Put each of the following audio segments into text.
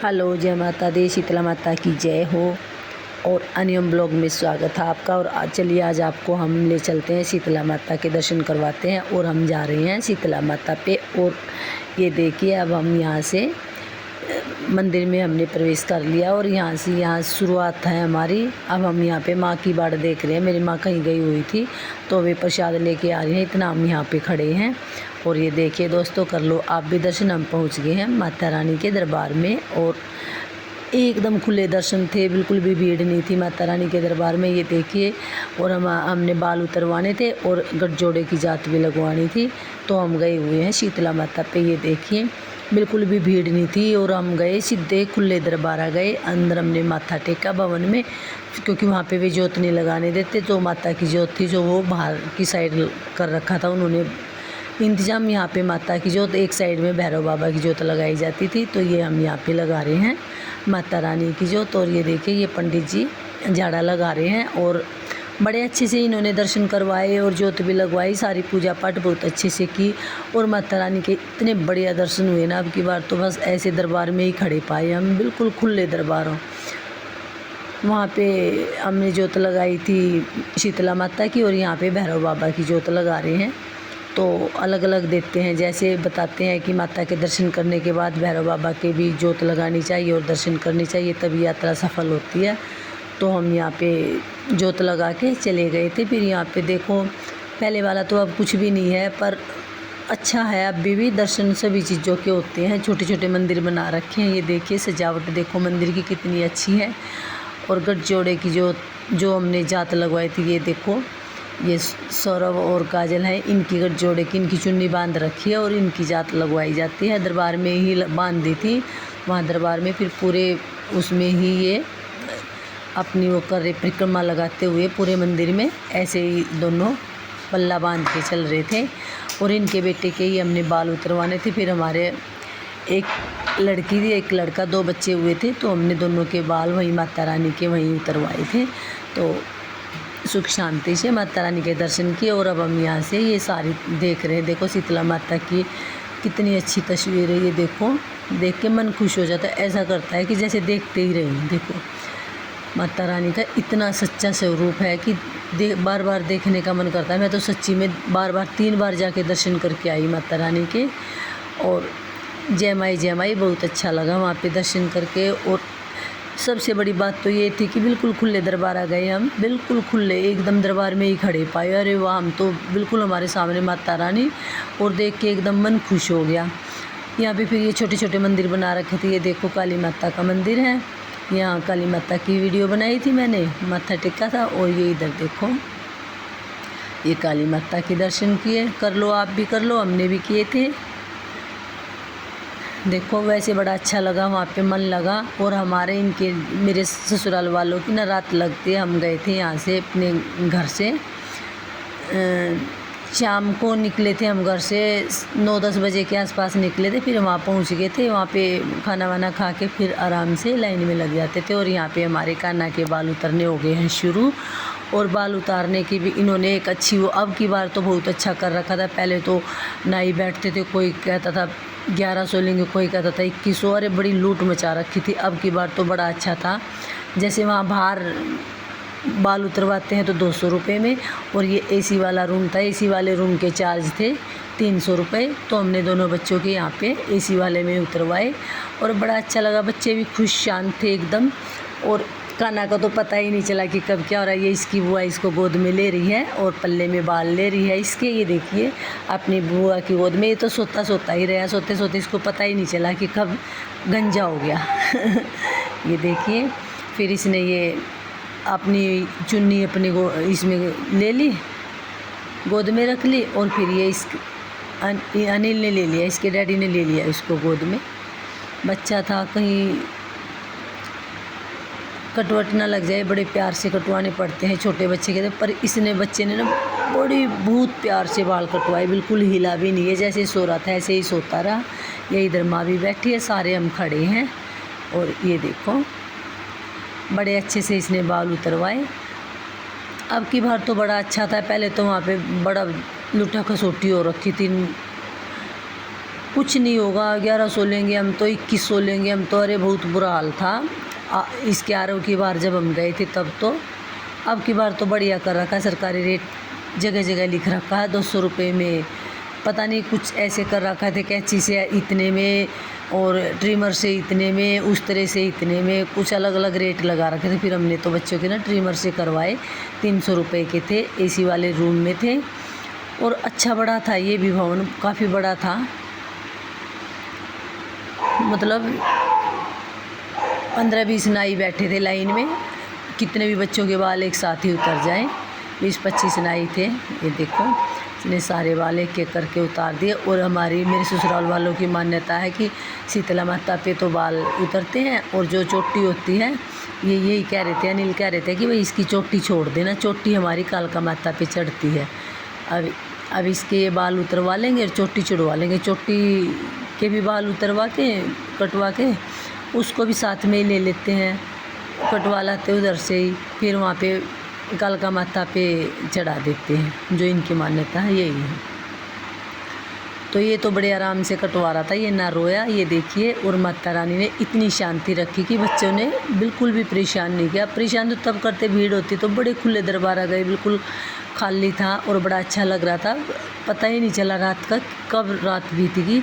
Hello, जय माता दी, शीतला माता की जय हो। और अनियम ब्लॉग में स्वागत है आपका। और चलिए आज आपको हम ले चलते हैं शीतला माता के दर्शन करवाते हैं। और हम जा रहे हैं शीतला माता पे। और ये देखिए अब हम यहाँ से मंदिर में हमने प्रवेश कर लिया और यहाँ शुरुआत है हमारी। अब हम यहाँ पे माँ की बाट देख रहे हैं। मेरी माँ कहीं गई हुई थी तो वे प्रसाद लेके आ रही हैं, इतना हम यहाँ पे खड़े हैं। और ये देखिए दोस्तों, कर लो आप भी दर्शन। हम पहुँच गए हैं माता रानी के दरबार में और एकदम खुले दर्शन थे, बिल्कुल भी भीड़ नहीं थी माता रानी के दरबार में। ये देखिए, और हमने बाल उतरवाने थे और गठजोड़े की जात भी लगवानी थी तो हम गए हुए हैं शीतला माता पे। ये देखिए बिल्कुल भी भीड़ नहीं थी और हम गए सीधे खुले दरबार आ गए। अंदर हमने माथा टेका भवन में, क्योंकि वहाँ पे वे जोत नहीं लगाने देते। तो माता की जोत थी जो वो बाहर की साइड कर रखा था उन्होंने इंतज़ाम। यहाँ पे माता की जोत एक साइड में भैरव बाबा की जोत लगाई जाती थी, तो ये हम यहाँ पे लगा रहे हैं माता रानी की जोत। और ये देखिए ये पंडित जी झाड़ा लगा रहे हैं और बड़े अच्छे से इन्होंने दर्शन करवाए और जोत भी लगवाई। सारी पूजा पाठ बहुत अच्छे से की और माता रानी के इतने बढ़िया दर्शन हुए ना। अब की बार तो बस ऐसे दरबार में ही खड़े पाए हम, बिल्कुल खुले दरबारों। वहाँ पे हमने जोत लगाई थी शीतला माता की और यहाँ पे भैरव बाबा की जोत लगा रहे हैं। तो अलग अलग देते हैं, जैसे बताते हैं कि माता के दर्शन करने के बाद भैरव बाबा के भी जोत लगानी चाहिए और दर्शन करनी चाहिए, तभी यात्रा सफल होती है। तो हम यहाँ पे जोत लगा के चले गए थे। फिर यहाँ पे देखो पहले वाला तो अब कुछ भी नहीं है, पर अच्छा है अभी भी दर्शन सभी चीज़ों के होते हैं। छोटे छोटे मंदिर बना रखे हैं। ये देखिए सजावट देखो मंदिर की कितनी अच्छी है। और गठजोड़े की जो हमने जात लगवाई थी, ये देखो ये सौरभ और काजल है, इनकी गठजोड़े की इनकी चुन्नी बांध रखी है और इनकी जात लगवाई जाती है। दरबार में ही बांध दी थी वहाँ दरबार में, फिर पूरे उसमें ही ये अपनी वो कर रहे परिक्रमा लगाते हुए पूरे मंदिर में ऐसे ही दोनों पल्ला बांध के चल रहे थे। और इनके बेटे के ही हमने बाल उतरवाने थे। फिर हमारे एक लड़की थी एक लड़का, 2 बच्चे हुए थे, तो हमने दोनों के बाल वहीं माता रानी के वहीं उतरवाए थे। तो सुख शांति से माता रानी के दर्शन किए। और अब हम यहाँ से ये सारी देख रहे हैं। देखो शीतला माता की कितनी अच्छी तस्वीर है। ये देखो देख के मन खुश हो जाता है, ऐसा करता है कि जैसे देखते ही रहें। देखो माता रानी का इतना सच्चा स्वरूप है कि बार बार देखने का मन करता है। मैं तो सच्ची में बार बार 3 बार जाके दर्शन करके आई माता रानी के। और जय माई बहुत अच्छा लगा वहाँ पे दर्शन करके। और सबसे बड़ी बात तो ये थी कि बिल्कुल खुले दरबार आ गए हम, बिल्कुल खुले एकदम दरबार में ही खड़े पाए। अरे वाह, हम तो बिल्कुल हमारे सामने माता रानी, और देख के एकदम मन खुश हो गया। यहाँ पे फिर ये छोटे छोटे मंदिर बना रखे थे। ये देखो काली माता का मंदिर है, यहाँ काली माता की वीडियो बनाई थी मैंने, माथा टेका था। और ये इधर देखो ये काली माता के दर्शन किए। कर लो आप भी कर लो, हमने भी किए थे। देखो वैसे बड़ा अच्छा लगा, वहाँ पे मन लगा। और हमारे इनके मेरे ससुराल वालों की ना रात लगती, हम गए थे यहाँ से अपने घर से शाम को निकले थे। हम घर से 9-10 बजे के आसपास निकले थे। फिर वहाँ पहुँच गए थे। वहाँ पे खाना वाना खा के फिर आराम से लाइन में लग जाते थे। और यहाँ पे हमारे कान्हा के बाल उतरने हो गए हैं शुरू। और बाल उतारने की भी इन्होंने एक अच्छी वो अब की बार तो बहुत अच्छा कर रखा था। पहले तो नाई बैठते थे, कोई कहता था 1100 लेंगे, कोई कहता था 2100। अरे बड़ी लूट मचा रखी थी। अब की बार तो बड़ा अच्छा था। जैसे वहाँ बाहर बाल उतरवाते हैं तो 200 रुपये में, और ये एसी वाला रूम था, एसी वाले रूम के चार्ज थे 300 रुपये। तो हमने दोनों बच्चों के यहाँ पे एसी वाले में उतरवाए और बड़ा अच्छा लगा। बच्चे भी खुश शांत थे एकदम। और कान्हा का तो पता ही नहीं चला कि कब क्या हो रहा है। ये इसकी बुआ इसको गोद में ले रही है और पल्ले में बाल ले रही है इसके। ये देखिए अपनी बुआ की गोद में। ये तो सोता ही रहा, सोते सोते इसको पता ही नहीं चला कि कब गंजा हो गया। ये देखिए फिर इसने ये अपनी चुन्नी अपने इसमें ले ली, गोद में रख ली। और फिर ये अनिल ने ले लिया, इसके डैडी ने ले लिया इसको गोद में। बच्चा था, कहीं कटवट ना लग जाए, बड़े प्यार से कटवाने पड़ते हैं छोटे बच्चे के। पर बच्चे ने ना बड़ी बहुत प्यार से बाल कटवाए, बिल्कुल हिला भी नहीं है, जैसे सो रहा था ऐसे ही सोता रहा। ये इधर माँ भी बैठी है, सारे हम खड़े हैं। और ये देखो बड़े अच्छे से इसने बाल उतरवाए। अब की बार तो बड़ा अच्छा था। पहले तो वहाँ पे बड़ा लुटा खसोटी हो रखी थी, कुछ नहीं होगा, 1100 लेंगे हम तो, 2100 लेंगे हम तो। अरे बहुत बुरा हाल था इसके आरओ की बार जब हम गए थे तब तो। अब की बार तो बढ़िया कर रखा है, सरकारी रेट जगह जगह लिख रखा है 200 रुपये में। पता नहीं कुछ ऐसे कर रखा थे, कैंची से इतने में और ट्रिमर से इतने में, उस तरह से इतने में, कुछ अलग अलग रेट लगा रखे थे। फिर हमने तो बच्चों के ना ट्रिमर से करवाए, 300 रुपये के थे, एसी वाले रूम में थे। और अच्छा बड़ा था ये भी भवन, काफ़ी बड़ा था, मतलब 15-20 नाई बैठे थे लाइन में। कितने भी बच्चों के बाल एक साथ ही उतर जाएं, 20-25 नाई थे। ये देखो इसने सारे बाल एक एक करके उतार दिए। और मेरे ससुराल वालों की मान्यता है कि शीतला माता पे तो बाल उतरते हैं, और जो चोटी होती है ये यही कह रहे थे, अनिल कह रहे थे कि भाई इसकी चोटी छोड़ देना, चोटी हमारी कालका माता पे चढ़ती है। अब इसके ये बाल उतरवा लेंगे और चोटी चढ़वा लेंगे। चोटी के भी बाल उतरवा के कटवा के उसको भी साथ में ही ले लेते हैं, कटवा लाते उधर से ही, फिर वहाँ पे कालका माता पे चढ़ा देते हैं। जो इनकी मान्यता है यही है। तो ये तो बड़े आराम से कटवा रहा था, ये ना रोया, ये देखिए। और माता रानी ने इतनी शांति रखी कि बच्चों ने बिल्कुल भी परेशान नहीं किया। परेशान तो तब करते भीड़ होती तो बड़े खुले दरबार आ गए, बिल्कुल खाली था और बड़ा अच्छा लग रहा था। पता ही नहीं चला रात का कब रात बीतेगी,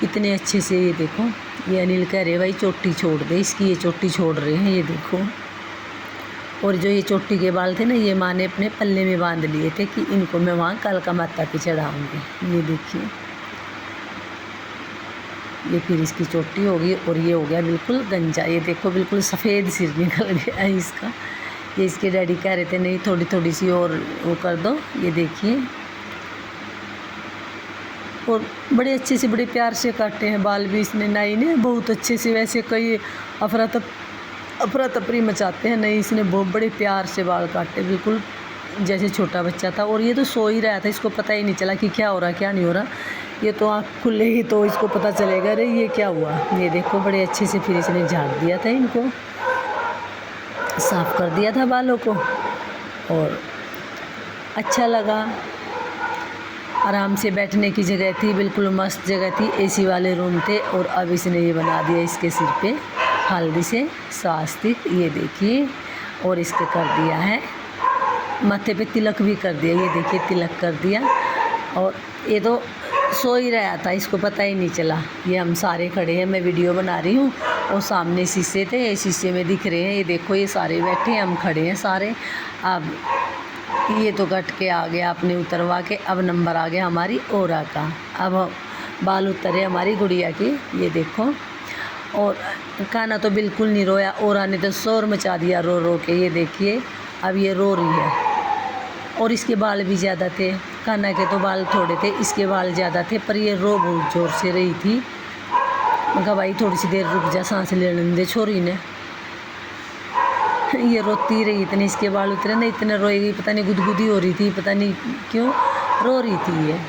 इतने अच्छे से। ये देखो ये अनिल कह रहे भाई चोटी छोड़ दे इसकी, ये चोटी छोड़ रहे हैं, ये देखो। और जो ये चोटी के बाल थे ना, ये माँ ने अपने पल्ले में बांध लिए थे कि इनको मैं वहाँ कालका माता पे चढ़ाऊँगी। ये देखिए, ये फिर इसकी चोटी होगी और ये हो गया बिल्कुल गंजा। ये देखो बिल्कुल सफ़ेद सिर निकल गया है इसका। ये इसके डैडी कह रहे थे नहीं थोड़ी थोड़ी सी और वो कर दो। ये देखिए, और बड़े अच्छे से बड़े प्यार से काटे हैं बाल भी इसने, नाई ने बहुत अच्छे से। वैसे कई अफरा तफरी मचाते हैं, नहीं इसने बहुत बड़े प्यार से बाल काटे, बिल्कुल जैसे छोटा बच्चा था। और ये तो सो ही रहा था, इसको पता ही नहीं चला कि क्या हो रहा क्या नहीं हो रहा। ये तो आँख खुले ही तो इसको पता चलेगा अरे ये क्या हुआ। ये देखो बड़े अच्छे से फिर इसने झाड़ दिया था, इनको साफ़ कर दिया था बालों को, और अच्छा लगा। आराम से बैठने की जगह थी, बिल्कुल मस्त जगह थी, एसी वाले रूम थे। और अब इसने ये बना दिया इसके सिर पे हल्दी से स्वास्तिक, ये देखिए। और इसके कर दिया है माथे पे तिलक भी कर दिया, ये देखिए तिलक कर दिया। और ये तो सो ही रहा था, इसको पता ही नहीं चला। ये हम सारे खड़े हैं, मैं वीडियो बना रही हूँ और सामने शीशे थे, ये शीशे में दिख रहे हैं। ये देखो ये सारे बैठे हैं, हम खड़े हैं सारे। अब ये तो कट के आ गया आपने उतरवा के, अब नंबर आ गया हमारी ओरा का। अब बाल उतरे हमारी गुड़िया की, ये देखो। और कान्हा तो बिल्कुल नहीं रोया, ओरा ने तो शोर मचा दिया रो रो के। ये देखिए अब ये रो रही है। और इसके बाल भी ज़्यादा थे, कान्हा के तो बाल थोड़े थे, इसके बाल ज़्यादा थे। पर ये रो बहुत ज़ोर से रही थी। मैं कहा भाई थोड़ी सी देर रुक जा, सांस लेने दे छोरी ने। ये रोती रही, इतने इसके बाल उतरे ना, इतने रोएगी, पता नहीं गुदगुदी हो रही थी, पता नहीं क्यों रो रही थी ये।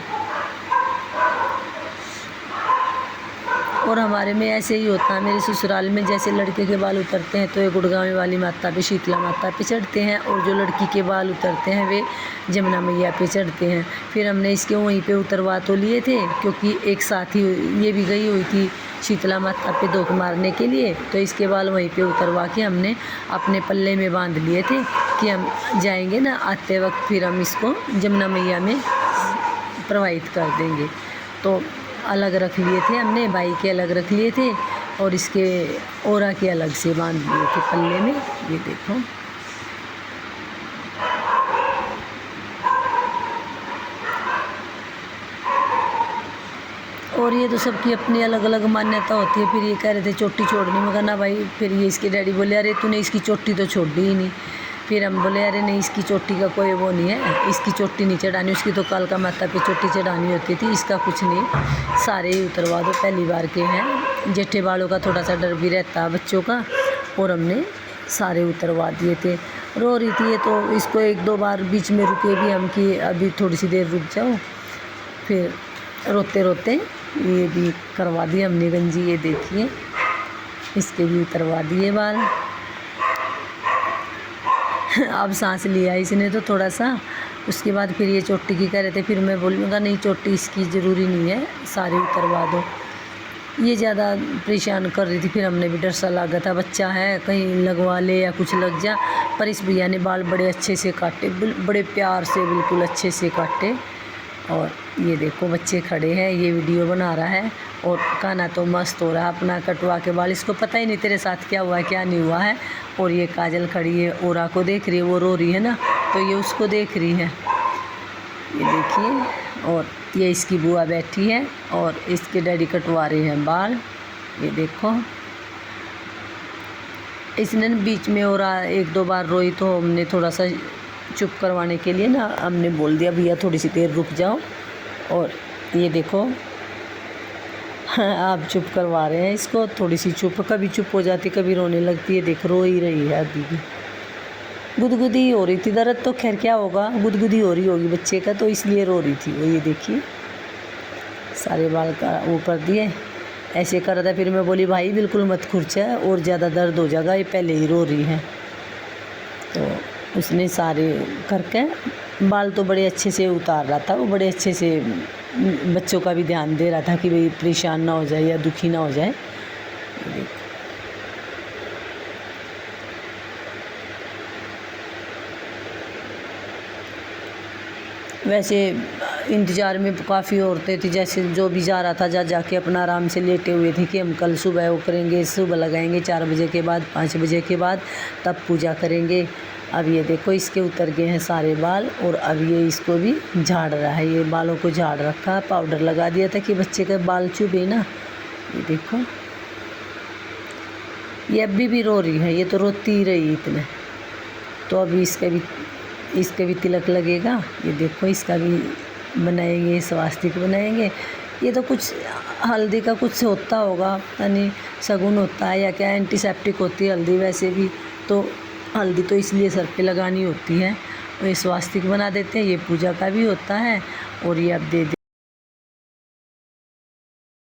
और हमारे में ऐसे ही होता है, मेरे ससुराल में जैसे लड़के के बाल उतरते हैं तो ये गुड़गांव वाली माता पे, शीतला माता पे चढ़ते हैं, और जो लड़की के बाल उतरते हैं वे जमुना मैया पे चढ़ते हैं। फिर हमने इसके वहीं पे उतरवा तो लिए थे, क्योंकि एक साथी ये भी गई हुई थी शीतला माता पे धोख मारने के लिए, तो इसके बाल वहीं पे उतरवा के हमने अपने पल्ले में बांध लिए थे कि हम जाएंगे ना आते वक्त फिर हम इसको जमुना मैया में प्रवाहित कर देंगे। तो अलग रख लिए थे हमने, भाई के अलग रख लिए थे और इसके ओरा के अलग से बांध लिए थे पल्ले में। ये देखो और ये तो सबकी अपनी अलग अलग मान्यता होती है। फिर ये कह रहे थे चोटी छोड़नी, मगर ना भाई। फिर ये इसके डैडी बोले अरे तूने इसकी चोटी तो छोड़ दी ही नहीं। फिर हम बोले अरे नहीं इसकी चोटी का कोई वो नहीं है, इसकी चोटी नहीं चढ़ानी, उसकी तो कालका माता पे चोटी चढ़ानी होती थी, इसका कुछ नहीं, सारे ही उतरवा दो, पहली बार के हैं। जेठे बालों का थोड़ा सा डर भी रहता है बच्चों का, और हमने सारे उतरवा दिए थे। रो रही थी ये तो, इसको 1-2 बार बीच में रुके भी हम कि अभी थोड़ी सी देर रुक जाओ। फिर रोते रोते ये भी करवा दिए हमने गंजी। ये देखिए इसके भी उतरवा दिए बाल। अब सांस लिया इसने तो थोड़ा सा, उसके बाद फिर ये चोटी की कह रहे थे। फिर मैं बोलूँगा नहीं चोटी इसकी ज़रूरी नहीं है, सारे उतरवा दो। ये ज़्यादा परेशान कर रही थी। फिर हमने भी डर सा लगा था, बच्चा है कहीं लगवा ले या कुछ लग जा। पर इस भैया ने बाल बड़े अच्छे से काटे, बड़े प्यार से बिल्कुल अच्छे से काटे। और ये देखो बच्चे खड़े हैं, ये वीडियो बना रहा है और कान्हा तो मस्त हो रहा है अपना कटवा के बाल। इसको पता ही नहीं तेरे साथ क्या हुआ है क्या नहीं हुआ है। और ये काजल खड़ी है, ओरा को देख रही है, वो रो रही है ना, तो ये उसको देख रही है, ये देखिए। और ये इसकी बुआ बैठी है और इसके डैडी कटवा रहे हैं बाल, ये देखो। इसने बीच में और 1-2 बार रोई तो हमने थोड़ा सा चुप करवाने के लिए ना हमने बोल दिया भैया थोड़ी सी देर रुक जाओ। और ये देखो आप चुप करवा रहे हैं इसको, थोड़ी सी चुप, कभी चुप हो जाती कभी रोने लगती है। देख रो ही रही है अभी भी, गुदगुदी हो रही थी। दर्द तो खैर क्या होगा, गुदगुदी हो रही होगी बच्चे का, तो इसलिए रो रही थी वो। ये देखिए सारे बाल का वो कर दिए, ऐसे कर रहा था। फिर मैं बोली भाई बिल्कुल मत खुरचा है और ज़्यादा दर्द हो जाएगा, ये पहले ही रो रही है। तो उसने सारे करके बाल तो बड़े अच्छे से उतार रहा था वो, बड़े अच्छे से बच्चों का भी ध्यान दे रहा था कि भाई परेशान ना हो जाए या दुखी ना हो जाए। वैसे इंतज़ार में काफ़ी औरतें थी, जैसे जो भी जा रहा था जाके अपना आराम से लेटे हुए थे कि हम कल सुबह वो करेंगे, सुबह लगाएंगे 4 बजे के बाद, 5 बजे के बाद, तब पूजा करेंगे। अब ये देखो इसके उतर गए हैं सारे बाल और अब ये इसको भी झाड़ रहा है, ये बालों को झाड़ रखा, पाउडर लगा दिया था कि बच्चे के बाल चुभे ना। ये देखो ये अभी भी रो रही है, ये तो रोती ही रही इतने। तो अभी इसके भी तिलक लगेगा, ये देखो इसका भी बनाएंगे, स्वास्तिक बनाएंगे। ये तो कुछ हल्दी का कुछ होता होगा, यानी शगुन होता है या क्या, एंटीसेप्टिक होती है हल्दी। वैसे भी तो हल्दी तो इसलिए सर पे लगानी होती है। तो ये स्वास्तिक बना देते हैं, ये पूजा का भी होता है। और ये अब दे